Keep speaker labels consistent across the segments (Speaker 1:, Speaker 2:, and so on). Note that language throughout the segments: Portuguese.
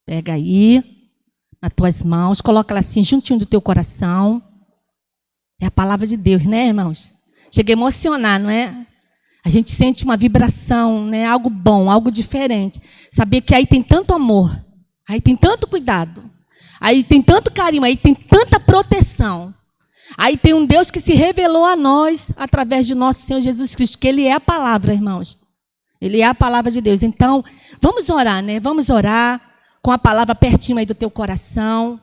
Speaker 1: Pega aí, nas tuas mãos, coloca ela assim, juntinho do teu coração. É a palavra de Deus, né, irmãos? Chega a emocionar, não é? A gente sente uma vibração, né? Algo bom, algo diferente. Saber que aí tem tanto amor, aí tem tanto cuidado, aí tem tanto carinho, aí tem tanta proteção. Aí tem um Deus que se revelou a nós através de nosso Senhor Jesus Cristo, que Ele é a palavra, irmãos. Ele é a palavra de Deus. Então, vamos orar, né? Vamos orar com a palavra pertinho aí do teu coração.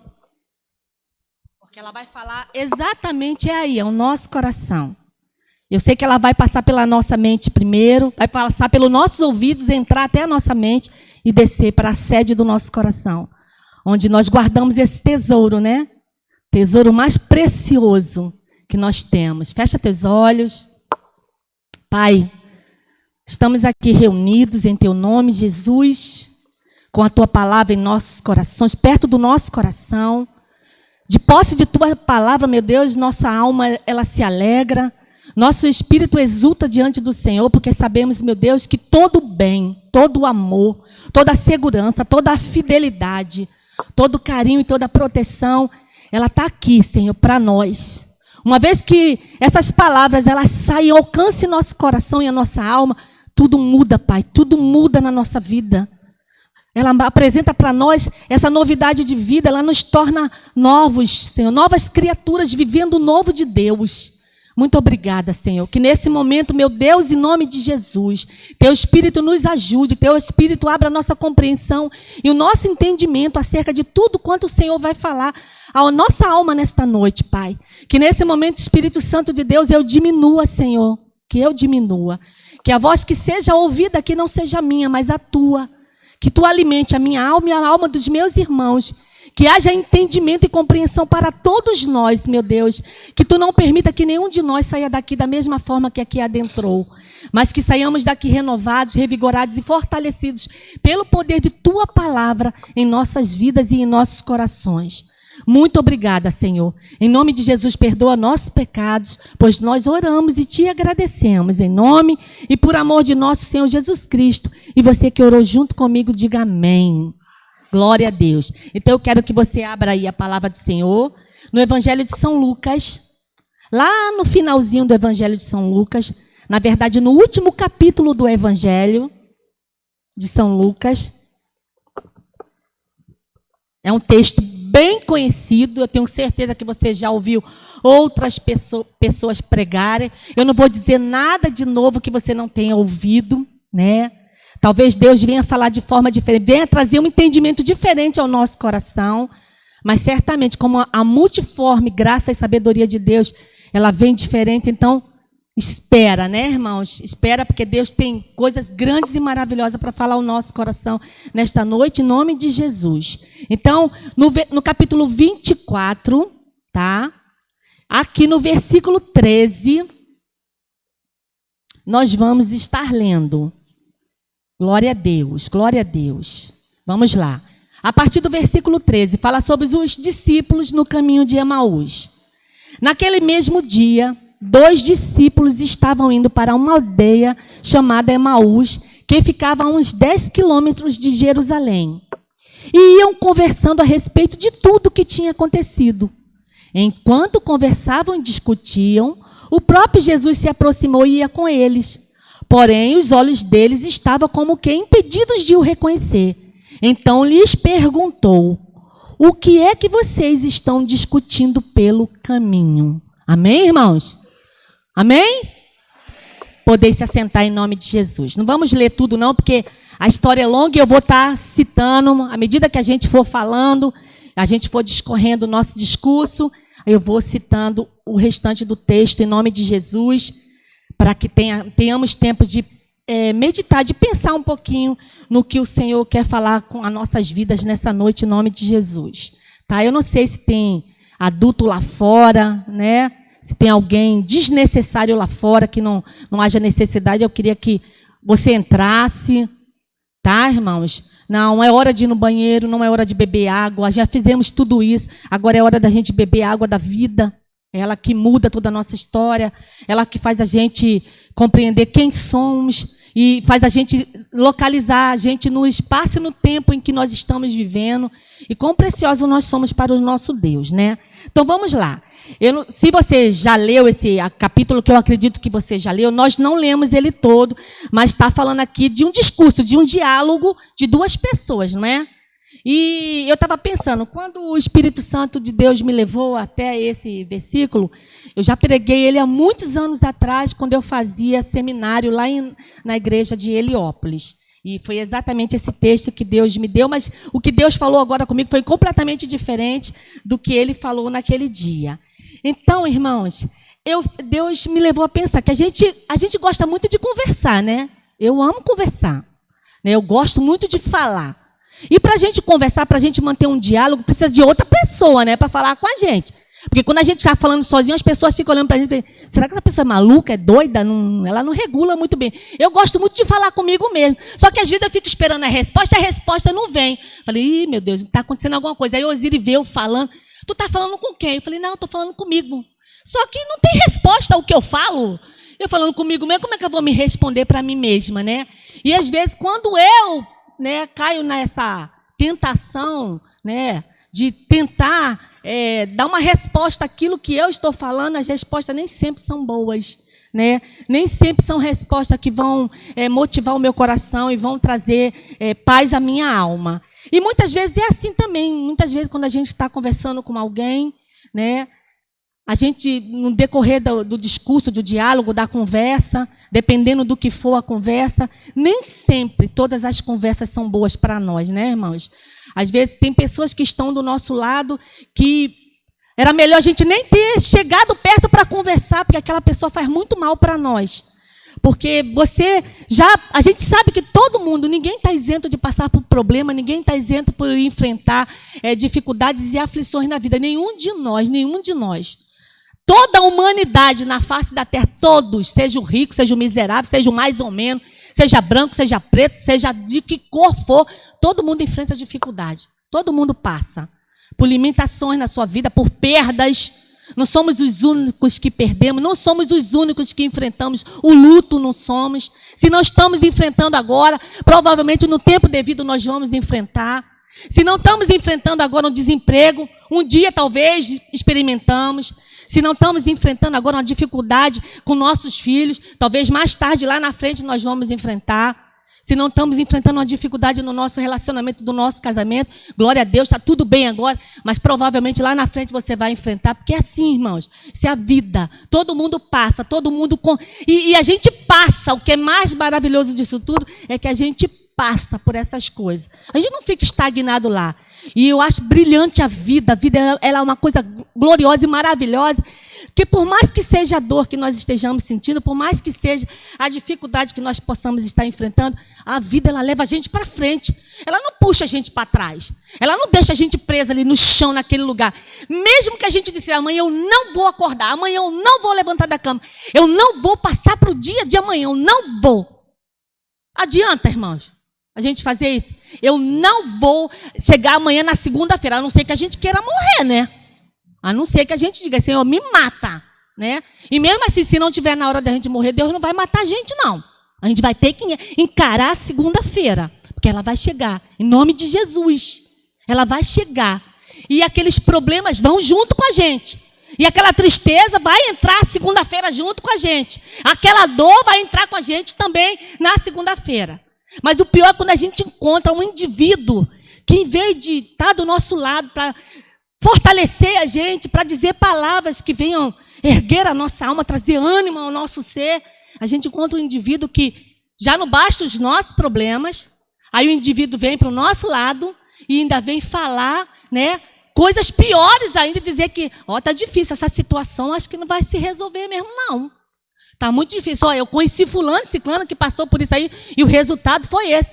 Speaker 1: Porque ela vai falar exatamente aí, é o nosso coração. Eu sei que ela vai passar pela nossa mente primeiro, vai passar pelos nossos ouvidos, entrar até a nossa mente e descer para a sede do nosso coração. Onde nós guardamos esse tesouro, né? Tesouro mais precioso que nós temos. Fecha teus olhos. Pai, estamos aqui reunidos em teu nome, Jesus, com a tua palavra em nossos corações, perto do nosso coração. De posse de tua palavra, meu Deus, nossa alma, ela se alegra. Nosso espírito exulta diante do Senhor, porque sabemos, meu Deus, que todo o bem, todo o amor, toda a segurança, toda a fidelidade, todo o carinho e toda a proteção, ela está aqui, Senhor, para nós. Uma vez que essas palavras, elas saem, alcancem nosso coração e a nossa alma, tudo muda, Pai, tudo muda na nossa vida. Ela apresenta para nós essa novidade de vida, ela nos torna novos, Senhor, novas criaturas vivendo o novo de Deus. Muito obrigada, Senhor, que nesse momento, meu Deus, em nome de Jesus, teu Espírito nos ajude, teu Espírito abra a nossa compreensão e o nosso entendimento acerca de tudo quanto o Senhor vai falar à nossa alma nesta noite, Pai. Que nesse momento, Espírito Santo de Deus, eu diminua, Senhor, que eu diminua. Que a voz que seja ouvida aqui não seja minha, mas a tua. Que tu alimente a minha alma e a alma dos meus irmãos. Que haja entendimento e compreensão para todos nós, meu Deus. Que tu não permita que nenhum de nós saia daqui da mesma forma que aqui adentrou. Mas que saiamos daqui renovados, revigorados e fortalecidos pelo poder de tua palavra em nossas vidas e em nossos corações. Muito obrigada, Senhor. Em nome de Jesus, perdoa nossos pecados, pois nós oramos e te agradecemos. Em nome e por amor de nosso Senhor Jesus Cristo. E você que orou junto comigo, diga amém. Glória a Deus. Então eu quero que você abra aí a palavra do Senhor no Evangelho de São Lucas. Lá no finalzinho do Evangelho de São Lucas. Na verdade, no último capítulo do Evangelho de São Lucas. É um texto bem conhecido. Eu tenho certeza que você já ouviu outras pessoas pregarem. Eu não vou dizer nada de novo que você não tenha ouvido, né? Talvez Deus venha falar de forma diferente, venha trazer um entendimento diferente ao nosso coração, mas certamente, como a multiforme graça e sabedoria de Deus, ela vem diferente, então espera, né, irmãos? Espera, porque Deus tem coisas grandes e maravilhosas para falar ao nosso coração nesta noite, em nome de Jesus. Então, no capítulo 24, tá? Aqui no versículo 13, nós vamos estar lendo. Glória a Deus, glória a Deus. Vamos lá. A partir do versículo 13, fala sobre os discípulos no caminho de Emaús. Naquele mesmo dia, 2 discípulos estavam indo para uma aldeia chamada Emaús, que ficava a uns 10 quilômetros de Jerusalém. E iam conversando a respeito de tudo o que tinha acontecido. Enquanto conversavam e discutiam, o próprio Jesus se aproximou e ia com eles. Porém, os olhos deles estavam como que impedidos de o reconhecer. Então lhes perguntou: o que é que vocês estão discutindo pelo caminho? Amém, irmãos? Amém? Podeis se assentar em nome de Jesus. Não vamos ler tudo não, porque a história é longa e eu vou estar citando, à medida que a gente for falando, a gente for discorrendo o nosso discurso, eu vou citando o restante do texto em nome de Jesus, para que tenhamos tempo de meditar, de pensar um pouquinho no que o Senhor quer falar com as nossas vidas nessa noite, em nome de Jesus. Tá? Eu não sei se tem adulto lá fora, né? Se tem alguém desnecessário lá fora, que não haja necessidade, eu queria que você entrasse, tá, irmãos? Não é hora de ir no banheiro, não é hora de beber água, já fizemos tudo isso, agora é hora da gente beber água da vida. É ela que muda toda a nossa história, ela que faz a gente compreender quem somos, e faz a gente localizar a gente no espaço e no tempo em que nós estamos vivendo e quão preciosos nós somos para o nosso Deus, né? Então vamos lá. Se você já leu esse capítulo, que eu acredito que você já leu, nós não lemos ele todo, mas está falando aqui de um discurso, de um diálogo de duas pessoas, não é? E eu estava pensando, quando o Espírito Santo de Deus me levou até esse versículo, eu já preguei ele há muitos anos atrás, quando eu fazia seminário lá na igreja de Heliópolis. E foi exatamente esse texto que Deus me deu, mas o que Deus falou agora comigo foi completamente diferente do que ele falou naquele dia. Então, irmãos, Deus me levou a pensar que a gente gosta muito de conversar, né? Eu amo conversar, né? Eu gosto muito de falar. E para a gente conversar, para a gente manter um diálogo, precisa de outra pessoa, né? Para falar com a gente. Porque quando a gente está falando sozinho, as pessoas ficam olhando para a gente e dizem, será que essa pessoa é maluca, é doida? Ela não regula muito bem. Eu gosto muito de falar comigo mesmo. Só que às vezes eu fico esperando a resposta não vem. Falei, ih, meu Deus, está acontecendo alguma coisa. Aí o Osiris veio falando, tu está falando com quem? Eu falei, não, estou falando comigo. Só que não tem resposta ao que eu falo. Eu falando comigo mesmo, como é que eu vou me responder para mim mesma, né? E às vezes, quando eu, né, caio nessa tentação, né, de tentar dar uma resposta àquilo que eu estou falando, as respostas nem sempre são boas, né? Nem sempre são respostas que vão motivar o meu coração e vão trazer paz à minha alma. E muitas vezes é assim também. Muitas vezes, quando a gente está conversando com alguém, né, a gente, no decorrer do discurso, do diálogo, da conversa, dependendo do que for a conversa, nem sempre todas as conversas são boas para nós, né, irmãos? Às vezes tem pessoas que estão do nosso lado que era melhor a gente nem ter chegado perto para conversar, porque aquela pessoa faz muito mal para nós. Porque a gente sabe que todo mundo, ninguém está isento de passar por problema, ninguém está isento por enfrentar dificuldades e aflições na vida. Nenhum de nós. Toda a humanidade na face da terra, todos, seja o rico, seja o miserável, seja o mais ou menos, seja branco, seja preto, seja de que cor for, todo mundo enfrenta dificuldade. Todo mundo passa por limitações na sua vida, por perdas. Não somos os únicos que perdemos, não somos os únicos que enfrentamos o luto, não somos. Se não estamos enfrentando agora, provavelmente no tempo devido nós vamos enfrentar. Se não estamos enfrentando agora um desemprego, um dia talvez experimentamos. Se não estamos enfrentando agora uma dificuldade com nossos filhos, talvez mais tarde, lá na frente, nós vamos enfrentar. Se não estamos enfrentando uma dificuldade no nosso relacionamento, do nosso casamento, glória a Deus, está tudo bem agora, mas provavelmente lá na frente você vai enfrentar, porque é assim, irmãos, isso é a vida. Todo mundo passa, todo mundo... E a gente passa, o que é mais maravilhoso disso tudo é que a gente passa por essas coisas. A gente não fica estagnado lá. E eu acho brilhante a vida ela é uma coisa gloriosa e maravilhosa, que por mais que seja a dor que nós estejamos sentindo, por mais que seja a dificuldade que nós possamos estar enfrentando, a vida ela leva a gente para frente. Ela não puxa a gente para trás. Ela não deixa a gente presa ali no chão, naquele lugar. Mesmo que a gente dissesse, amanhã eu não vou acordar, amanhã eu não vou levantar da cama, eu não vou passar para o dia de amanhã, eu não vou. Adianta, irmãos, a gente fazer isso? Eu não vou chegar amanhã na segunda-feira, a não ser que a gente queira morrer, né? A não ser que a gente diga, Senhor, me mata, né? E mesmo assim, se não tiver na hora da gente morrer, Deus não vai matar a gente, não. A gente vai ter que encarar a segunda-feira, porque ela vai chegar, em nome de Jesus. Ela vai chegar. E aqueles problemas vão junto com a gente. E aquela tristeza vai entrar segunda-feira junto com a gente. Aquela dor vai entrar com a gente também na segunda-feira. Mas o pior é quando a gente encontra um indivíduo que, em vez de estar do nosso lado para fortalecer a gente, para dizer palavras que venham erguer a nossa alma, trazer ânimo ao nosso ser, a gente encontra um indivíduo que já não basta os nossos problemas, aí o indivíduo vem para o nosso lado e ainda vem falar, né, coisas piores ainda, dizer que, está difícil essa situação, acho que não vai se resolver mesmo, não. Está muito difícil. Eu conheci fulano, ciclano, que passou por isso aí, e o resultado foi esse.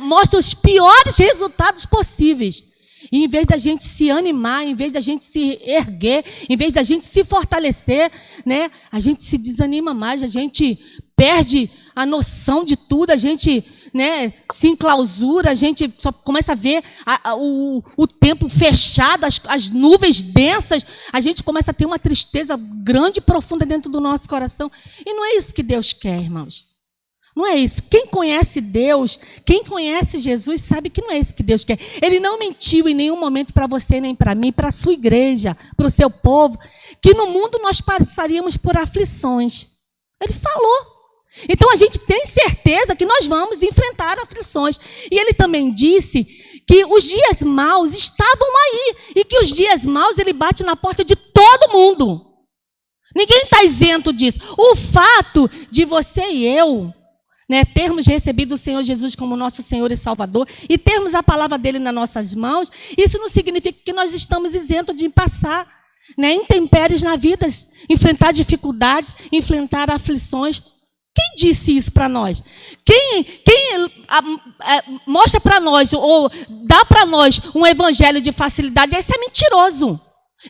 Speaker 1: Mostra os piores resultados possíveis. E em vez da gente se animar, em vez da gente se erguer, em vez da gente se fortalecer, né, a gente se desanima mais, a gente perde a noção de tudo, a gente, né, se enclausura, a gente só começa a ver o tempo fechado, as nuvens densas, a gente começa a ter uma tristeza grande e profunda dentro do nosso coração. E não é isso que Deus quer, irmãos. Não é isso. Quem conhece Deus, quem conhece Jesus, sabe que não é isso que Deus quer. Ele não mentiu em nenhum momento para você, nem para mim, para a sua igreja, para o seu povo, que no mundo nós passaríamos por aflições. Ele falou. Então a gente tem certeza que nós vamos enfrentar aflições. E ele também disse que os dias maus estavam aí. E que os dias maus ele bate na porta de todo mundo. Ninguém está isento disso. O fato de você e eu, né, termos recebido o Senhor Jesus como nosso Senhor e Salvador e termos a palavra dele nas nossas mãos, isso não significa que nós estamos isentos de passar, né, intempéries na vida, enfrentar dificuldades, enfrentar aflições. Quem disse isso para nós? Quem mostra para nós ou dá para nós um evangelho de facilidade, esse é mentiroso.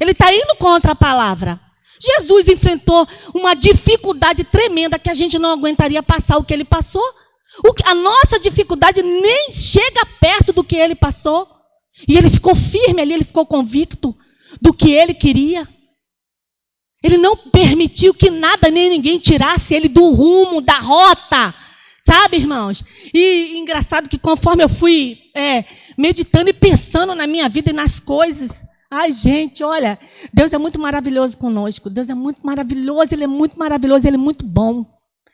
Speaker 1: Ele está indo contra a palavra. Jesus enfrentou uma dificuldade tremenda que a gente não aguentaria passar o que ele passou. A nossa dificuldade nem chega perto do que ele passou. E ele ficou firme ali, ele ficou convicto do que ele queria. Ele não permitiu que nada nem ninguém tirasse ele do rumo, da rota. Sabe, irmãos? E engraçado que conforme eu fui meditando e pensando na minha vida e nas coisas... Ai, gente, olha, Deus é muito maravilhoso conosco. Deus é muito maravilhoso, Ele é muito maravilhoso, Ele é muito bom.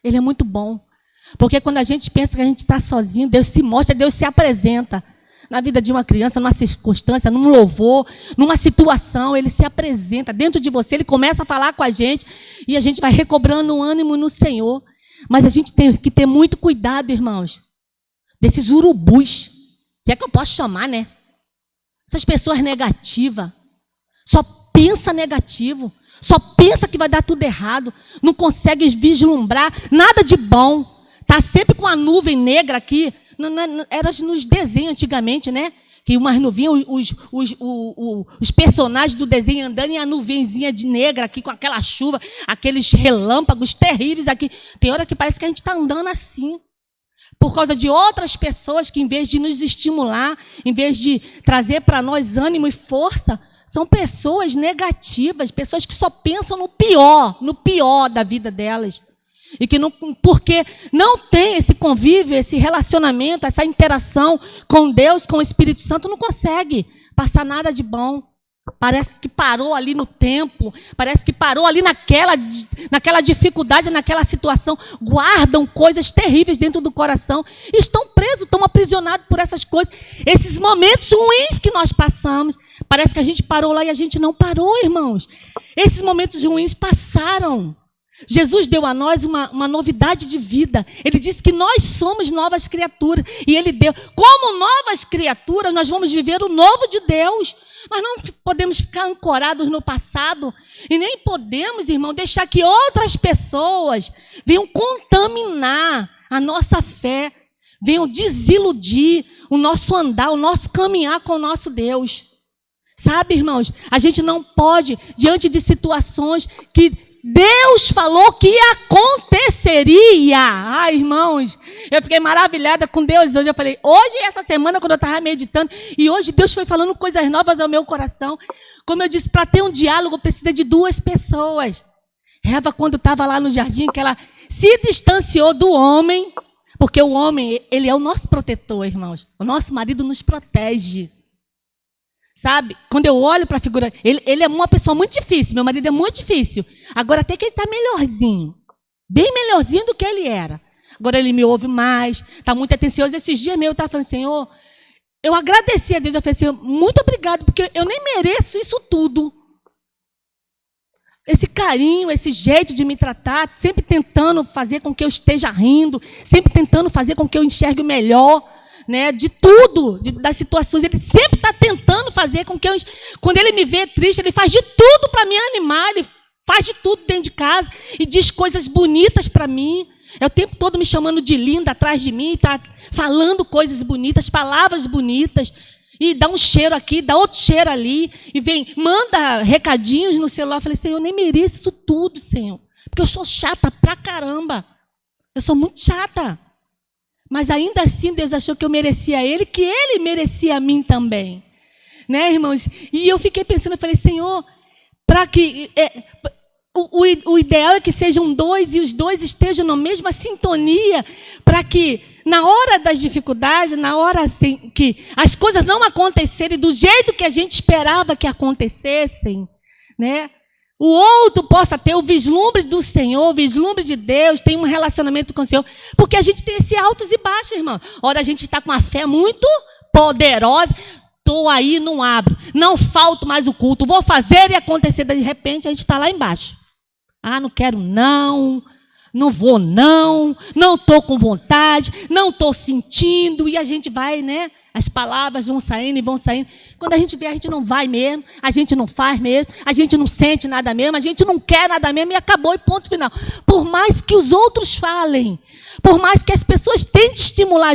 Speaker 1: Ele é muito bom. Porque quando a gente pensa que a gente está sozinho, Deus se mostra, Deus se apresenta. Na vida de uma criança, numa circunstância, num louvor, numa situação, Ele se apresenta dentro de você, Ele começa a falar com a gente e a gente vai recobrando o ânimo no Senhor. Mas a gente tem que ter muito cuidado, irmãos, desses urubus, se é que eu posso chamar, né? Essas pessoas negativas, só pensa negativo, só pensa que vai dar tudo errado, não consegue vislumbrar nada de bom, está sempre com a nuvem negra aqui. Era nos desenhos antigamente, né? Que umas nuvinhas, os personagens do desenho andando e a nuvenzinha de negra aqui com aquela chuva, aqueles relâmpagos terríveis aqui. Tem hora que parece que a gente está andando assim. Por causa de outras pessoas que, em vez de nos estimular, em vez de trazer para nós ânimo e força, são pessoas negativas, pessoas que só pensam no pior da vida delas. E que, não, porque não tem esse convívio, esse relacionamento, essa interação com Deus, com o Espírito Santo, não consegue passar nada de bom. Parece que parou ali no tempo, parece que parou ali naquela dificuldade, naquela situação. Guardam coisas terríveis dentro do coração. E estão presos, estão aprisionados por essas coisas. Esses momentos ruins que nós passamos. Parece que a gente parou lá e a gente não parou, irmãos. Esses momentos ruins passaram. Jesus deu a nós uma novidade de vida. Ele disse que nós somos novas criaturas. E Ele deu. Como novas criaturas, nós vamos viver o novo de Deus. Nós não podemos ficar ancorados no passado. E nem podemos, irmão, deixar que outras pessoas venham contaminar a nossa fé. Venham desiludir o nosso andar, o nosso caminhar com o nosso Deus. Sabe, irmãos? A gente não pode, diante de situações que Deus falou que aconteceria. Ai, irmãos, eu fiquei maravilhada com Deus hoje. Eu falei, hoje, essa semana, quando eu estava meditando, e hoje Deus foi falando coisas novas ao meu coração. Como eu disse, para ter um diálogo precisa de duas pessoas. Eva, quando estava lá no jardim, que ela se distanciou do homem, porque o homem, ele é o nosso protetor, irmãos. O nosso marido nos protege. Sabe, quando eu olho para a figura, ele é uma pessoa muito difícil, meu marido é muito difícil. Agora até que ele está melhorzinho, bem melhorzinho do que ele era. Agora ele me ouve mais, está muito atencioso. Esses dias mesmo eu estava falando, Senhor, eu agradeci a Deus, eu falei, Senhor, muito obrigado, porque eu nem mereço isso tudo. Esse carinho, esse jeito de me tratar, sempre tentando fazer com que eu esteja rindo, sempre tentando fazer com que eu enxergue o melhor. Né, de tudo, das situações, ele sempre está tentando fazer com que eu, quando ele me vê triste, ele faz de tudo para me animar, ele faz de tudo dentro de casa e diz coisas bonitas para mim, é o tempo todo me chamando de linda atrás de mim, está falando coisas bonitas, palavras bonitas, e dá um cheiro aqui, dá outro cheiro ali, e vem, manda recadinhos no celular. Eu falei, Senhor, eu nem mereço isso tudo, Senhor, porque eu sou chata pra caramba, eu sou muito chata. Mas ainda assim Deus achou que eu merecia a Ele, que Ele merecia a mim também. Né, irmãos? E eu fiquei pensando, eu falei, Senhor, para que... o ideal é que sejam dois e os dois estejam na mesma sintonia, para que na hora das dificuldades, na hora assim, que as coisas não acontecerem do jeito que a gente esperava que acontecessem, né? O outro possa ter o vislumbre do Senhor, o vislumbre de Deus, tem um relacionamento com o Senhor, porque a gente tem esse altos e baixos, irmão. Ora, a gente está com uma fé muito poderosa, estou aí, não abro, não falto mais o culto, vou fazer e acontecer, de repente a gente está lá embaixo. Ah, não quero não vou não estou com vontade, não estou sentindo, e a gente vai, né? As palavras vão saindo e vão saindo. Quando a gente vê, a gente não vai mesmo, a gente não faz mesmo, a gente não sente nada mesmo, a gente não quer nada mesmo e acabou e ponto final. Por mais que os outros falem, por mais que as pessoas tentem estimular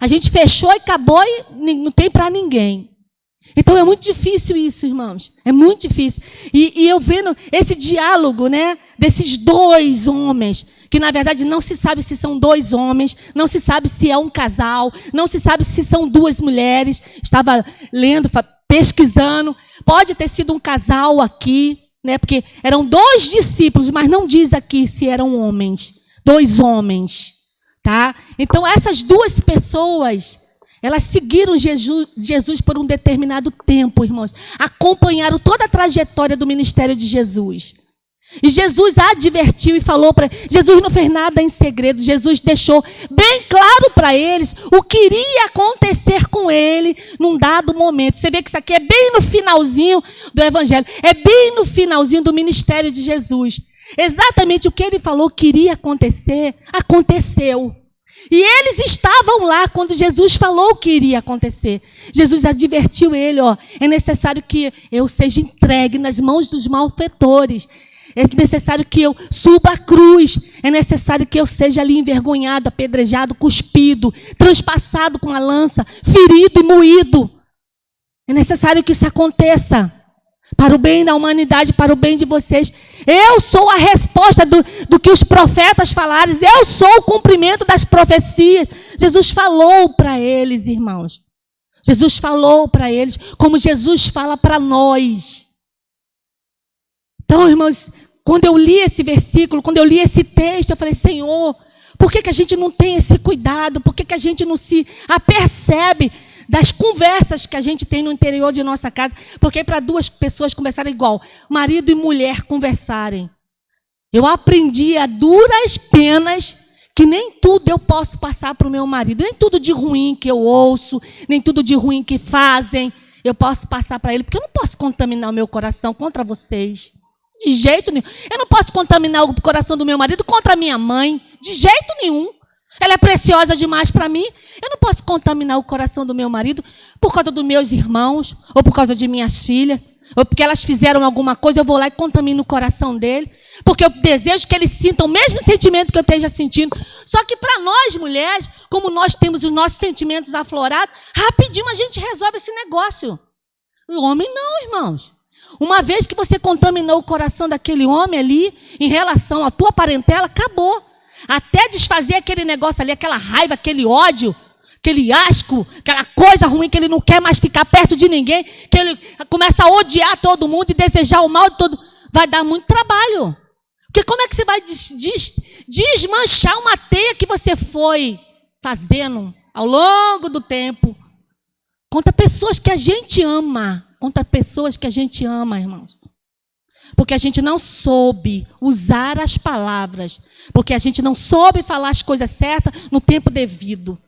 Speaker 1: a gente fechou e acabou e não tem para ninguém. Então é muito difícil isso, irmãos. É muito difícil. E eu vendo esse diálogo, né, desses dois homens, que na verdade não se sabe se são dois homens, não se sabe se é um casal, não se sabe se são duas mulheres. Estava lendo, pesquisando. Pode ter sido um casal aqui, né, porque eram dois discípulos, mas não diz aqui se eram homens. Dois homens, tá? Então essas duas pessoas, elas seguiram Jesus por um determinado tempo, irmãos. Acompanharam toda a trajetória do ministério de Jesus. E Jesus advertiu e falou para... Jesus não fez nada em segredo. Jesus deixou bem claro para eles o que iria acontecer com ele num dado momento. Você vê que isso aqui é bem no finalzinho do evangelho. É bem no finalzinho do ministério de Jesus. Exatamente o que ele falou que iria acontecer, aconteceu. E eles estavam lá quando Jesus falou que iria acontecer. Jesus advertiu ele, é necessário que eu seja entregue nas mãos dos malfeitores. É necessário que eu suba a cruz. É necessário que eu seja ali envergonhado, apedrejado, cuspido, transpassado com a lança, ferido e moído. É necessário que isso aconteça. Para o bem da humanidade, para o bem de vocês. Eu sou a resposta do que os profetas falaram. Eu sou o cumprimento das profecias. Jesus falou para eles, irmãos. Jesus falou para eles, como Jesus fala para nós. Então, irmãos, quando eu li esse versículo, quando eu li esse texto, eu falei, Senhor, por que a gente não tem esse cuidado? Por que a gente não se apercebe das conversas que a gente tem no interior de nossa casa? Porque para duas pessoas conversarem igual, marido e mulher conversarem. Eu aprendi a duras penas que nem tudo eu posso passar para o meu marido. Nem tudo de ruim que eu ouço, nem tudo de ruim que fazem, eu posso passar para ele. Porque eu não posso contaminar o meu coração contra vocês. De jeito nenhum. Eu não posso contaminar o coração do meu marido contra a minha mãe. De jeito nenhum. Ela é preciosa demais para mim. Eu não posso contaminar o coração do meu marido por causa dos meus irmãos, ou por causa de minhas filhas, ou porque elas fizeram alguma coisa, eu vou lá e contamino o coração dele. Porque eu desejo que eles sintam o mesmo sentimento que eu esteja sentindo. Só que para nós, mulheres, como nós temos os nossos sentimentos aflorados, rapidinho a gente resolve esse negócio. O homem não, irmãos. Uma vez que você contaminou o coração daquele homem ali, em relação à tua parentela, acabou. Até desfazer aquele negócio ali, aquela raiva, aquele ódio, aquele asco, aquela coisa ruim que ele não quer mais ficar perto de ninguém, que ele começa a odiar todo mundo e desejar o mal de todo mundo, vai dar muito trabalho. Porque como é que você vai desmanchar uma teia que você foi fazendo ao longo do tempo contra pessoas que a gente ama? Contra pessoas que a gente ama, irmãos. Porque a gente não soube usar as palavras. Porque a gente não soube falar as coisas certas no tempo devido.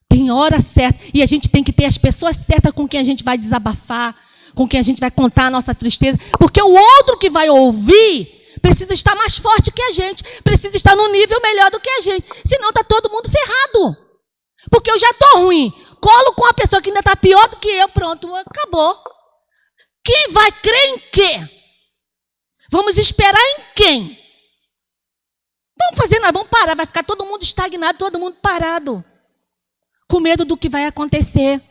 Speaker 1: Tem hora certa. E a gente tem que ter as pessoas certas com quem a gente vai desabafar, com quem a gente vai contar a nossa tristeza. Porque o outro que vai ouvir precisa estar mais forte que a gente. Precisa estar num nível melhor do que a gente. Senão está todo mundo ferrado. Porque eu já estou ruim. Colo com uma pessoa que ainda está pior do que eu. Pronto, acabou. Quem vai crer em quê? Vamos esperar em quem? Vamos fazer nada, vamos parar. Vai ficar todo mundo estagnado, todo mundo parado. Com medo do que vai acontecer.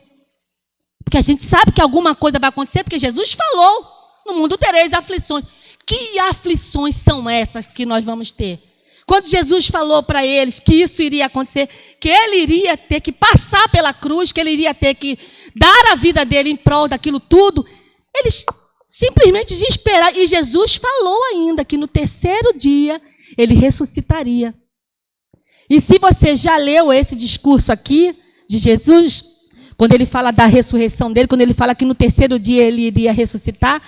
Speaker 1: Porque a gente sabe que alguma coisa vai acontecer, porque Jesus falou, no mundo tereis aflições. Que aflições são essas que nós vamos ter? Quando Jesus falou para eles que isso iria acontecer, que ele iria ter que passar pela cruz, que ele iria ter que dar a vida dele em prol daquilo tudo, eles Simplesmente de esperar. E Jesus falou ainda que no terceiro dia ele ressuscitaria. E se você já leu esse discurso aqui de Jesus, quando ele fala da ressurreição dele, quando ele fala que no terceiro dia ele iria ressuscitar,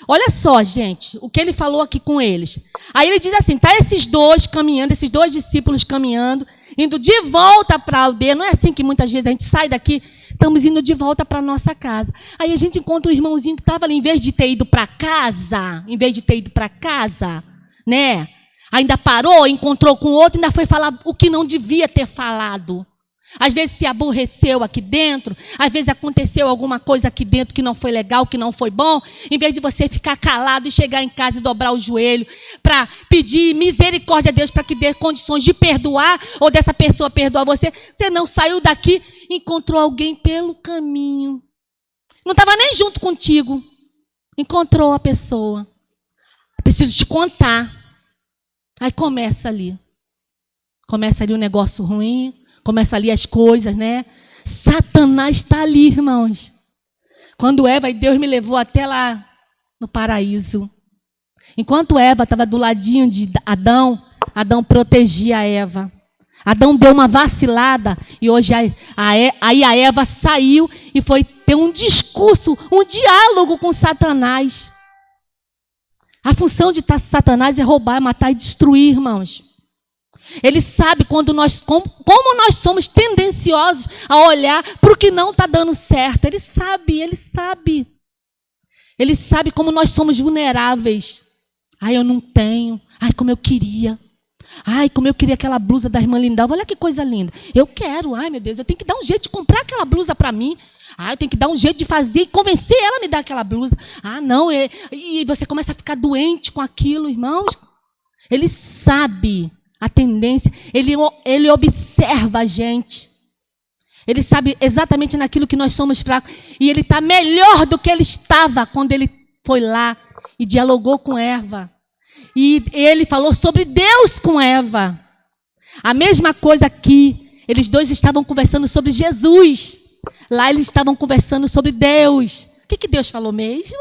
Speaker 1: olha só, gente, o que ele falou aqui com eles. Aí ele diz assim, tá esses dois caminhando, esses dois discípulos caminhando, indo de volta para a aldeia. Não é assim que muitas vezes a gente sai daqui, estamos indo de volta para a nossa casa. Aí a gente encontra um irmãozinho que estava ali, em vez de ter ido para casa, né? Ainda parou, encontrou com outro, ainda foi falar o que não devia ter falado. Às vezes se aborreceu aqui dentro, às vezes aconteceu alguma coisa aqui dentro que não foi legal, que não foi bom. Em vez de você ficar calado e chegar em casa e dobrar o joelho para pedir misericórdia a Deus para que dê condições de perdoar ou dessa pessoa perdoar você, você não saiu daqui, encontrou alguém pelo caminho. Não estava nem junto contigo. Encontrou a pessoa. Preciso te contar. Aí começa ali. Começa ali um negócio ruim. Começa ali as coisas, né? Satanás está ali, irmãos. Quando Eva e Deus me levou até lá no paraíso. Enquanto Eva estava do ladinho de Adão, Adão protegia a Eva. Adão deu uma vacilada e hoje aí a Eva saiu e foi ter um discurso, um diálogo com Satanás. A função de Satanás é roubar, matar e destruir, irmãos. Ele sabe quando como nós somos tendenciosos a olhar para o que não está dando certo. Ele sabe. Ele sabe como nós somos vulneráveis. Ai, eu não tenho. Ai, como eu queria. Ai, como eu queria aquela blusa da irmã Lindalva. Olha que coisa linda. Eu quero. Ai, meu Deus, eu tenho que dar um jeito de comprar aquela blusa para mim. Ah, eu tenho que dar um jeito de fazer e convencer ela a me dar aquela blusa. Ah, não. E você começa a ficar doente com aquilo, irmãos. Ele sabe a tendência. Ele observa a gente. Ele sabe exatamente naquilo que nós somos fracos. E ele está melhor do que ele estava quando ele foi lá e dialogou com Eva. E ele falou sobre Deus com Eva. A mesma coisa aqui. Eles dois estavam conversando sobre Jesus. Lá eles estavam conversando sobre Deus. O que Deus falou mesmo?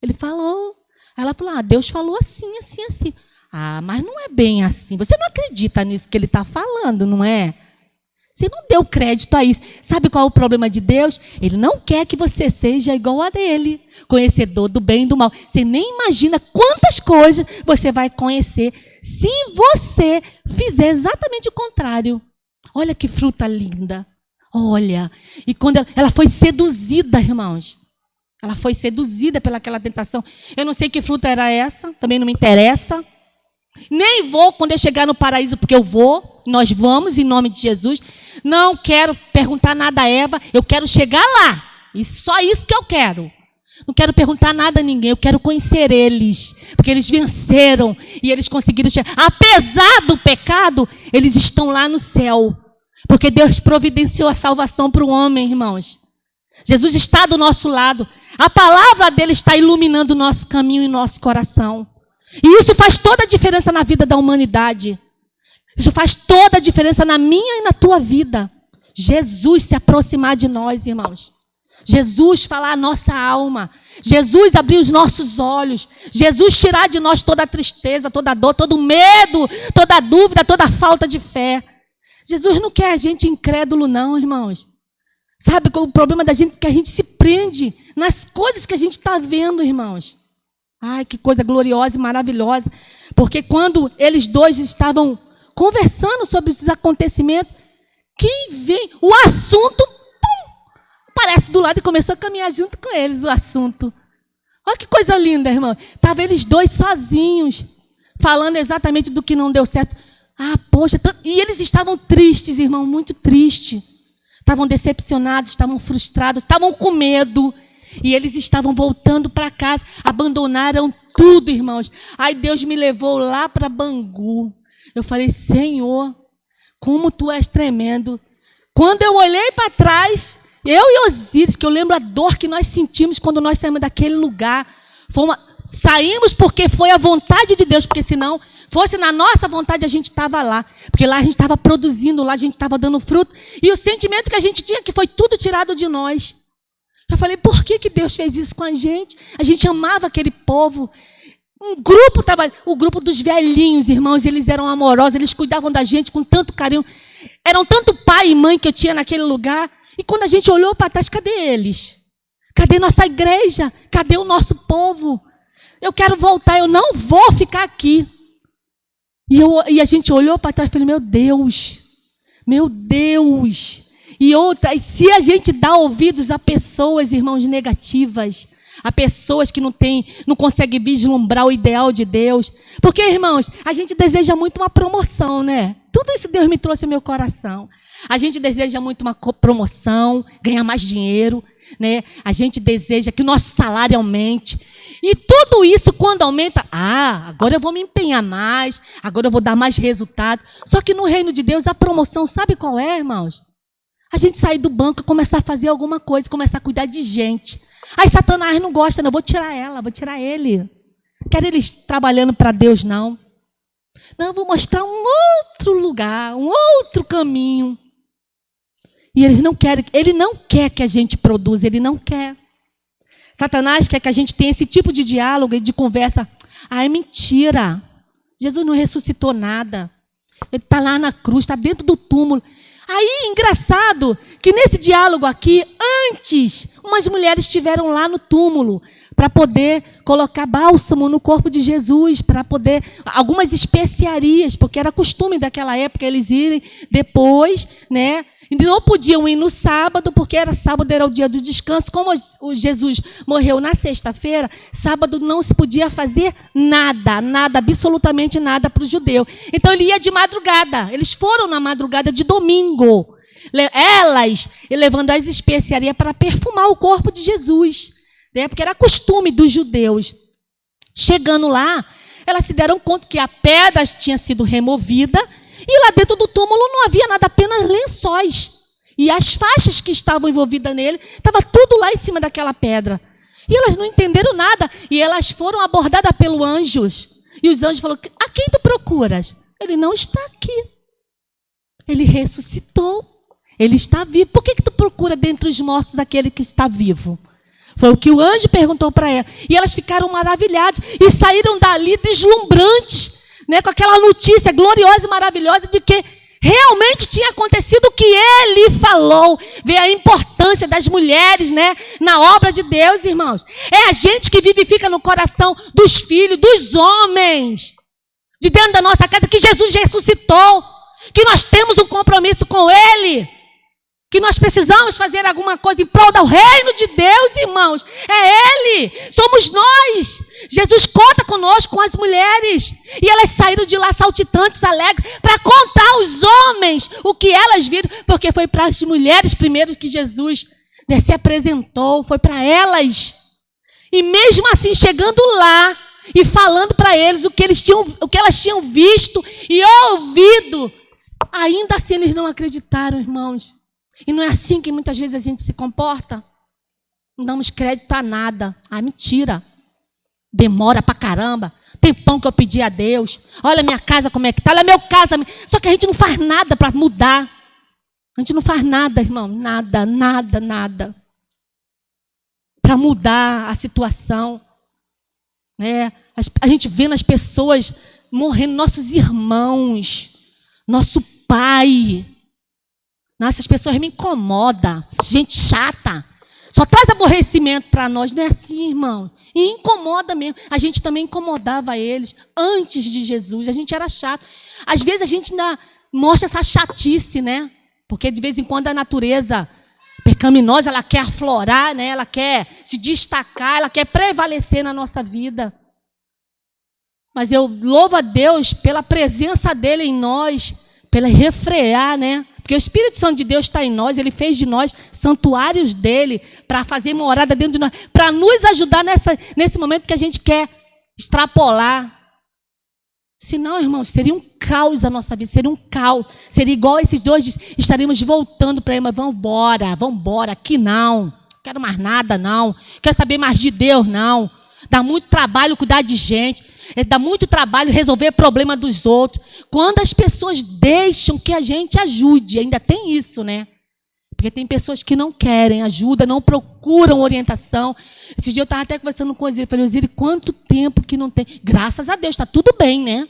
Speaker 1: Ele falou. Ela falou, Deus falou assim, assim, assim. Ah, mas não é bem assim. Você não acredita nisso que ele está falando, não é? Você não deu crédito a isso. Sabe qual é o problema de Deus? Ele não quer que você seja igual a ele, conhecedor do bem e do mal. Você nem imagina quantas coisas você vai conhecer se você fizer exatamente o contrário. Olha que fruta linda. Olha. E quando ela foi seduzida, irmãos. Ela foi seduzida pelaquela tentação. Eu não sei que fruta era essa, também não me interessa. Nem vou quando eu chegar no paraíso, porque eu vou, nós vamos em nome de Jesus. Não quero perguntar nada a Eva, eu quero chegar lá. E só isso que eu quero. Não quero perguntar nada a ninguém, eu quero conhecer eles. Porque eles venceram e eles conseguiram chegar. Apesar do pecado, eles estão lá no céu. Porque Deus providenciou a salvação para o homem, irmãos. Jesus está do nosso lado. A palavra dele está iluminando o nosso caminho e nosso coração. E isso faz toda a diferença na vida da humanidade. Isso faz toda a diferença na minha e na tua vida. Jesus se aproximar de nós, irmãos. Jesus falar a nossa alma. Jesus abrir os nossos olhos. Jesus tirar de nós toda a tristeza, toda a dor, todo o medo, toda a dúvida, toda a falta de fé. Jesus não quer a gente incrédulo, não, irmãos. Sabe qual é o problema da gente? Que a gente se prende nas coisas que a gente está vendo, irmãos. Ai, que coisa gloriosa e maravilhosa. Porque quando eles dois estavam conversando sobre os acontecimentos, quem vem? O assunto, aparece do lado e começou a caminhar junto com eles, o assunto. Olha que coisa linda, irmão. Estavam eles dois sozinhos, falando exatamente do que não deu certo. Ah, poxa, e eles estavam tristes, irmão, muito tristes. Estavam decepcionados, estavam frustrados, estavam com medo. E eles estavam voltando para casa, abandonaram tudo, irmãos. Aí Deus me levou lá para Bangu. Eu falei, Senhor, como tu és tremendo. Quando eu olhei para trás, eu e Osíris, que eu lembro a dor que nós sentimos quando nós saímos daquele lugar. Saímos porque foi a vontade de Deus, porque senão fosse na nossa vontade a gente estava lá. Porque lá a gente estava produzindo, lá a gente estava dando fruto. E o sentimento que a gente tinha que foi tudo tirado de nós. Eu falei, por que Deus fez isso com a gente? A gente amava aquele povo. Um grupo o grupo dos velhinhos, irmãos, eles eram amorosos, eles cuidavam da gente com tanto carinho. Eram tanto pai e mãe que eu tinha naquele lugar. E quando a gente olhou para trás, cadê eles? Cadê nossa igreja? Cadê o nosso povo? Eu quero voltar, eu não vou ficar aqui. E a gente olhou para trás e falei, meu Deus. E se a gente dá ouvidos a pessoas, irmãos, negativas, a pessoas que não conseguem vislumbrar o ideal de Deus. Porque, irmãos, a gente deseja muito uma promoção, né? Tudo isso Deus me trouxe ao meu coração. A gente deseja muito uma promoção, ganhar mais dinheiro, né? A gente deseja que o nosso salário aumente. E tudo isso, quando aumenta, agora eu vou me empenhar mais, agora eu vou dar mais resultado. Só que no reino de Deus, a promoção, sabe qual é, irmãos? A gente sair do banco e começar a fazer alguma coisa, começar a cuidar de gente. Aí Satanás não gosta, não, vou tirar ela, vou tirar ele. Quero eles trabalhando para Deus, não. Não, vou mostrar um outro lugar, um outro caminho. E ele não quer que a gente produza, ele não quer. Satanás quer que a gente tenha esse tipo de diálogo e de conversa. É mentira. Jesus não ressuscitou nada. Ele está lá na cruz, está dentro do túmulo. Aí, engraçado, que nesse diálogo aqui, antes, umas mulheres estiveram lá no túmulo para poder colocar bálsamo no corpo de Jesus, para poder, algumas especiarias, porque era costume daquela época eles irem depois, né? E não podiam ir no sábado, porque sábado era o dia do descanso. Como o Jesus morreu na sexta-feira, sábado não se podia fazer nada, absolutamente nada para o judeu. Então ele ia de madrugada. Eles foram na madrugada de domingo. Elas levando as especiarias para perfumar o corpo de Jesus, né? Porque era costume dos judeus. Chegando lá, elas se deram conta que a pedra tinha sido removida. E lá dentro do túmulo não havia nada, apenas lençóis. E as faixas que estavam envolvidas nele, estava tudo lá em cima daquela pedra. E elas não entenderam nada. E elas foram abordadas pelos anjos. E os anjos falaram, a quem tu procuras? Ele não está aqui. Ele ressuscitou. Ele está vivo. Por que tu procura dentre os mortos aquele que está vivo? Foi o que o anjo perguntou para ela. E elas ficaram maravilhadas. E saíram dali deslumbrantes, né, com aquela notícia gloriosa e maravilhosa de que realmente tinha acontecido o que ele falou. Vê a importância das mulheres, né, na obra de Deus, irmãos. É a gente que vivifica no coração dos filhos, dos homens, de dentro da nossa casa, que Jesus ressuscitou, que nós temos um compromisso com ele, que nós precisamos fazer alguma coisa em prol do reino de Deus, irmãos. É Ele, somos nós. Jesus conta conosco, com as mulheres. E elas saíram de lá saltitantes, alegres, para contar aos homens o que elas viram, porque foi para as mulheres primeiro que Jesus, né, se apresentou, foi para elas. E mesmo assim, chegando lá e falando para eles o que elas tinham visto e ouvido, ainda assim eles não acreditaram, irmãos. E não é assim que muitas vezes a gente se comporta? Não damos crédito a nada. Mentira. Demora pra caramba. Tempão que eu pedi a Deus. Olha minha casa como é que está. Olha meu casamento. Só que a gente não faz nada para mudar. A gente não faz nada, irmão. Nada. Para mudar a situação. A gente vê nas pessoas morrendo, nossos irmãos, nosso pai. Nossa, as pessoas me incomodam. Gente chata. Só traz aborrecimento para nós. Não é assim, irmão. E incomoda mesmo. A gente também incomodava eles antes de Jesus. A gente era chato. Às vezes a gente ainda mostra essa chatice, né? Porque de vez em quando a natureza pecaminosa, ela quer aflorar, né? Ela quer se destacar, ela quer prevalecer na nossa vida. Mas eu louvo a Deus pela presença dele em nós, pela refrear, né? Porque o Espírito Santo de Deus está em nós, ele fez de nós santuários dele, para fazer morada dentro de nós, para nos ajudar nesse momento que a gente quer extrapolar. Senão, irmãos, seria um caos a nossa vida, seria um caos. Seria igual esses dois, estaríamos voltando para ele, mas vamos embora, aqui não. Quero mais nada, não. Quero saber mais de Deus, não. Dá muito trabalho cuidar de gente. Dá muito trabalho resolver problema dos outros. Quando as pessoas deixam que a gente ajude, ainda tem isso, né? Porque tem pessoas que não querem ajuda, não procuram orientação. Esse dia eu estava até conversando com o Osíris. Falei, Osíris, quanto tempo que não tem? Graças a Deus, está tudo bem, né?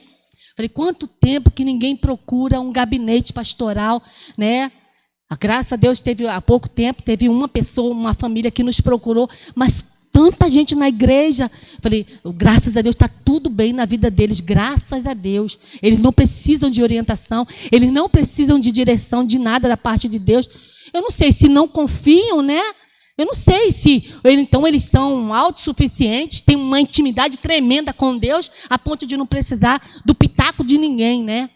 Speaker 1: Falei, quanto tempo que ninguém procura um gabinete pastoral, né? Graças a Deus, há pouco tempo, teve uma pessoa, uma família que nos procurou, mas tanta gente na igreja. Falei, graças a Deus, está tudo bem na vida deles, graças a Deus. Eles não precisam de orientação, eles não precisam de direção, de nada da parte de Deus. Eu não sei se não confiam, né? Eu não sei se, então, eles são autossuficientes, têm uma intimidade tremenda com Deus, a ponto de não precisar do pitaco de ninguém, né?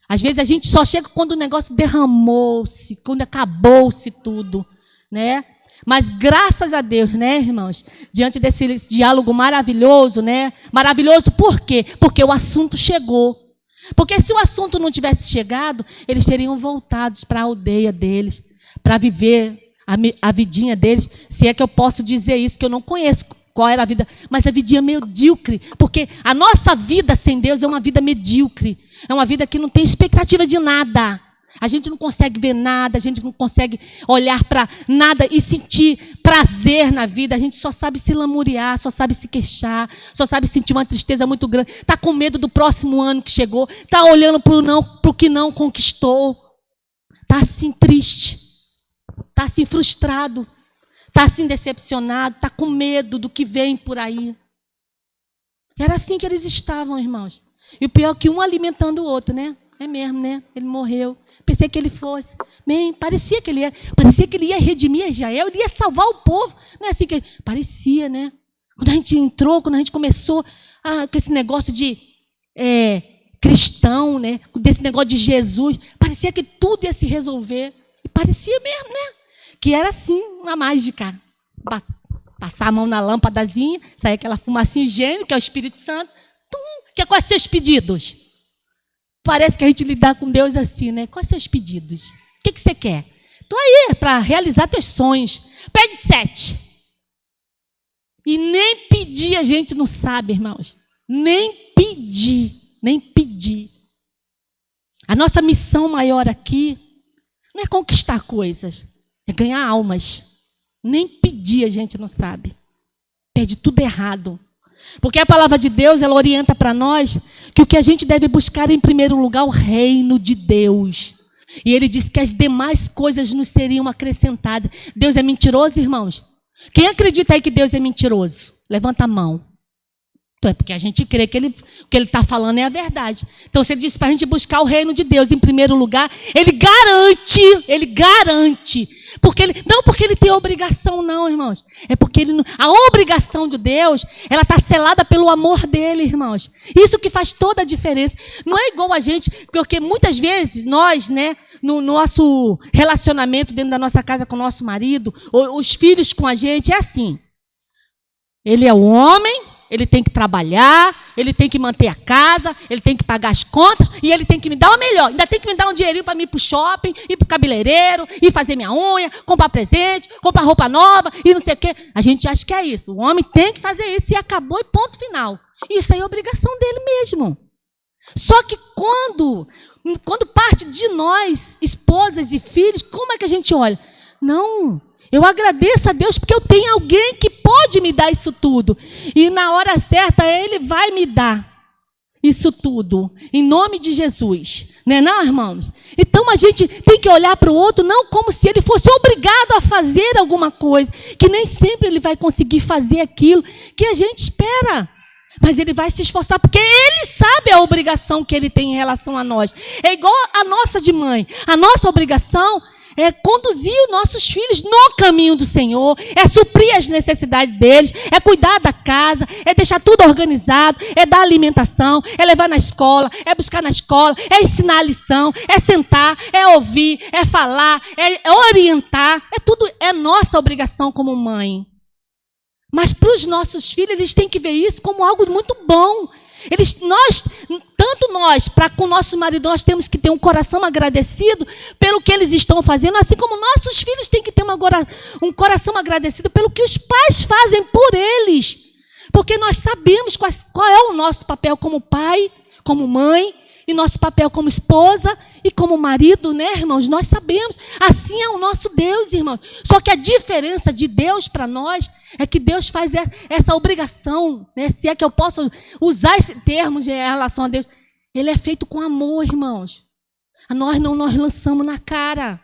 Speaker 1: Às vezes a gente só chega quando o negócio derramou-se, quando acabou-se tudo, né? Mas graças a Deus, né, irmãos? Diante desse diálogo maravilhoso, né? Maravilhoso por quê? Porque o assunto chegou. Porque se o assunto não tivesse chegado, eles teriam voltado para a aldeia deles, para viver a vidinha deles. Se é que eu posso dizer isso, que eu não conheço qual era a vida, mas a vidinha medíocre. Porque a nossa vida sem Deus é uma vida medíocre. É uma vida que não tem expectativa de nada. A gente não consegue ver nada, a gente não consegue olhar para nada e sentir prazer na vida. A gente só sabe se lamuriar, só sabe se queixar, só sabe sentir uma tristeza muito grande. Está com medo do próximo ano que chegou, está olhando para o que não conquistou. Está assim triste, está assim frustrado, está assim decepcionado, está com medo do que vem por aí. Era assim que eles estavam, irmãos. E o pior é que um alimentando o outro, né? É mesmo, né? Ele morreu. Pensei que ele fosse. Bem, parecia que ele ia redimir Israel, ele ia salvar o povo. Não é assim que parecia, né? Quando a gente entrou, quando a gente começou com esse negócio de cristão, né? Desse negócio de Jesus, parecia que tudo ia se resolver. E parecia mesmo, né? Que era assim, uma mágica. Passar a mão na lâmpadazinha, sair aquela fumacinha higiênica, que é o Espírito Santo. Que é quais seus pedidos? Parece que a gente lidar com Deus assim, né? Quais seus pedidos? O que você quer? Estou aí para realizar teus sonhos. Pede 7. E nem pedir a gente não sabe, irmãos. Nem pedir. A nossa missão maior aqui não é conquistar coisas, é ganhar almas. Nem pedir a gente não sabe. Pede tudo errado. Porque a palavra de Deus, ela orienta para nós que o que a gente deve buscar em primeiro lugar é o reino de Deus. E ele diz que as demais coisas nos seriam acrescentadas. Deus é mentiroso, irmãos? Quem acredita aí que Deus é mentiroso? Levanta a mão. Então é porque a gente crê que o que ele está falando é a verdade. Então se ele disse para a gente buscar o reino de Deus em primeiro lugar, ele garante. Não porque ele tem obrigação, não, irmãos. É porque a obrigação de Deus, ela está selada pelo amor dele, irmãos. Isso que faz toda a diferença. Não é igual a gente, porque muitas vezes nós, né, no nosso relacionamento dentro da nossa casa com o nosso marido, os filhos com a gente, é assim. Ele é o homem, ele tem que trabalhar, ele tem que manter a casa, ele tem que pagar as contas e ele tem que me dar o melhor. Ainda tem que me dar um dinheirinho para mim ir para o shopping, ir para o cabeleireiro, ir fazer minha unha, comprar presente, comprar roupa nova e não sei o quê. A gente acha que é isso. O homem tem que fazer isso e acabou e ponto final. Isso aí é obrigação dele mesmo. Só que quando parte de nós, esposas e filhos, como é que a gente olha? Não. Eu agradeço a Deus porque eu tenho alguém que pode me dar isso tudo. E na hora certa, Ele vai me dar isso tudo. Em nome de Jesus. Não é não, irmãos? Então a gente tem que olhar para o outro não como se ele fosse obrigado a fazer alguma coisa. Que nem sempre ele vai conseguir fazer aquilo que a gente espera. Mas ele vai se esforçar porque ele sabe a obrigação que ele tem em relação a nós. É igual a nossa de mãe. A nossa obrigação é conduzir os nossos filhos no caminho do Senhor, é suprir as necessidades deles, é cuidar da casa, é deixar tudo organizado, é dar alimentação, é levar na escola, é buscar na escola, é ensinar a lição, é sentar, é ouvir, é falar, é orientar, é nossa obrigação como mãe. Mas para os nossos filhos, eles têm que ver isso como algo muito bom. Tanto nós, para com o nosso marido, nós temos que ter um coração agradecido pelo que eles estão fazendo, assim como nossos filhos têm que ter um coração agradecido pelo que os pais fazem por eles. Porque nós sabemos qual é o nosso papel como pai, como mãe, E nosso papel como esposa e como marido, né, irmãos? Nós sabemos. Assim é o nosso Deus, irmãos. Só que a diferença de Deus para nós é que Deus faz essa obrigação, né? Se é que eu posso usar esse termo em relação a Deus. Ele é feito com amor, irmãos. Nós lançamos na cara.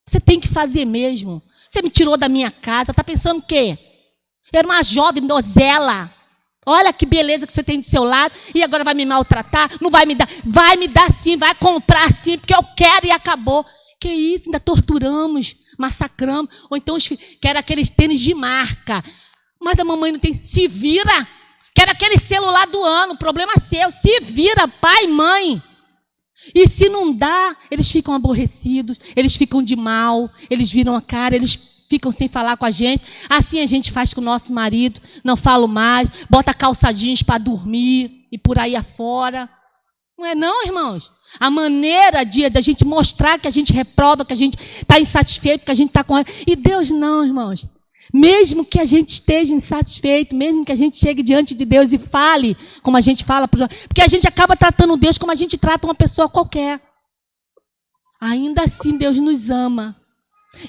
Speaker 1: Você tem que fazer mesmo. Você me tirou da minha casa. Está pensando o quê? Eu era uma jovem donzela. Olha que beleza que você tem do seu lado e agora vai me maltratar? Não vai me dar? Vai me dar sim, vai comprar sim, porque eu quero e acabou. Que isso? Ainda torturamos, massacramos. Ou então quero aqueles tênis de marca. Mas a mamãe não tem. Se vira. Quero aquele celular do ano. Problema seu. Se vira, pai, mãe. E se não dá, eles ficam aborrecidos, eles ficam de mal, eles viram a cara, eles ficam sem falar com a gente. Assim a gente faz com o nosso marido, não falo mais, bota calça jeans para dormir e por aí afora. Não é não, irmãos? A maneira da gente mostrar que a gente reprova, que a gente está insatisfeito, que a gente está com... E Deus não, irmãos. Mesmo que a gente esteja insatisfeito, mesmo que a gente chegue diante de Deus e fale como a gente fala, porque a gente acaba tratando Deus como a gente trata uma pessoa qualquer. Ainda assim Deus nos ama.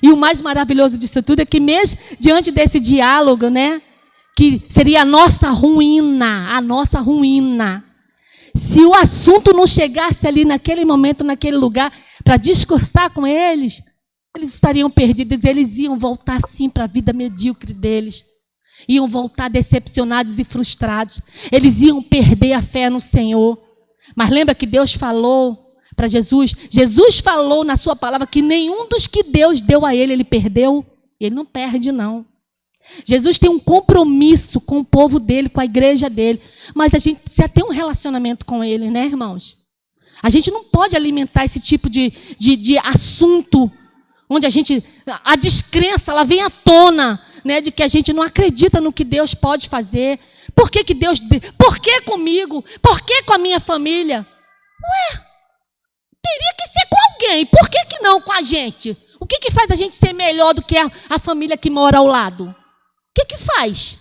Speaker 1: E o mais maravilhoso disso tudo é que mesmo diante desse diálogo, né, que seria a nossa ruína, se o assunto não chegasse ali naquele momento, naquele lugar, para discursar com eles estariam perdidos, eles iam voltar sim para a vida medíocre deles, iam voltar decepcionados e frustrados, eles iam perder a fé no Senhor. Mas lembra que Deus falou para Jesus falou na sua palavra que nenhum dos que Deus deu a ele perdeu. Ele não perde não. Jesus tem um compromisso com o povo dele, com a igreja dele, mas a gente precisa ter um relacionamento com ele, né, irmãos? A gente não pode alimentar esse tipo de assunto onde a descrença, ela vem à tona, né, de que a gente não acredita no que Deus pode fazer. Por que comigo? Por que com a minha família? Ué, teria que ser com alguém. Por que não com a gente? O que faz a gente ser melhor do que a família que mora ao lado? O que faz?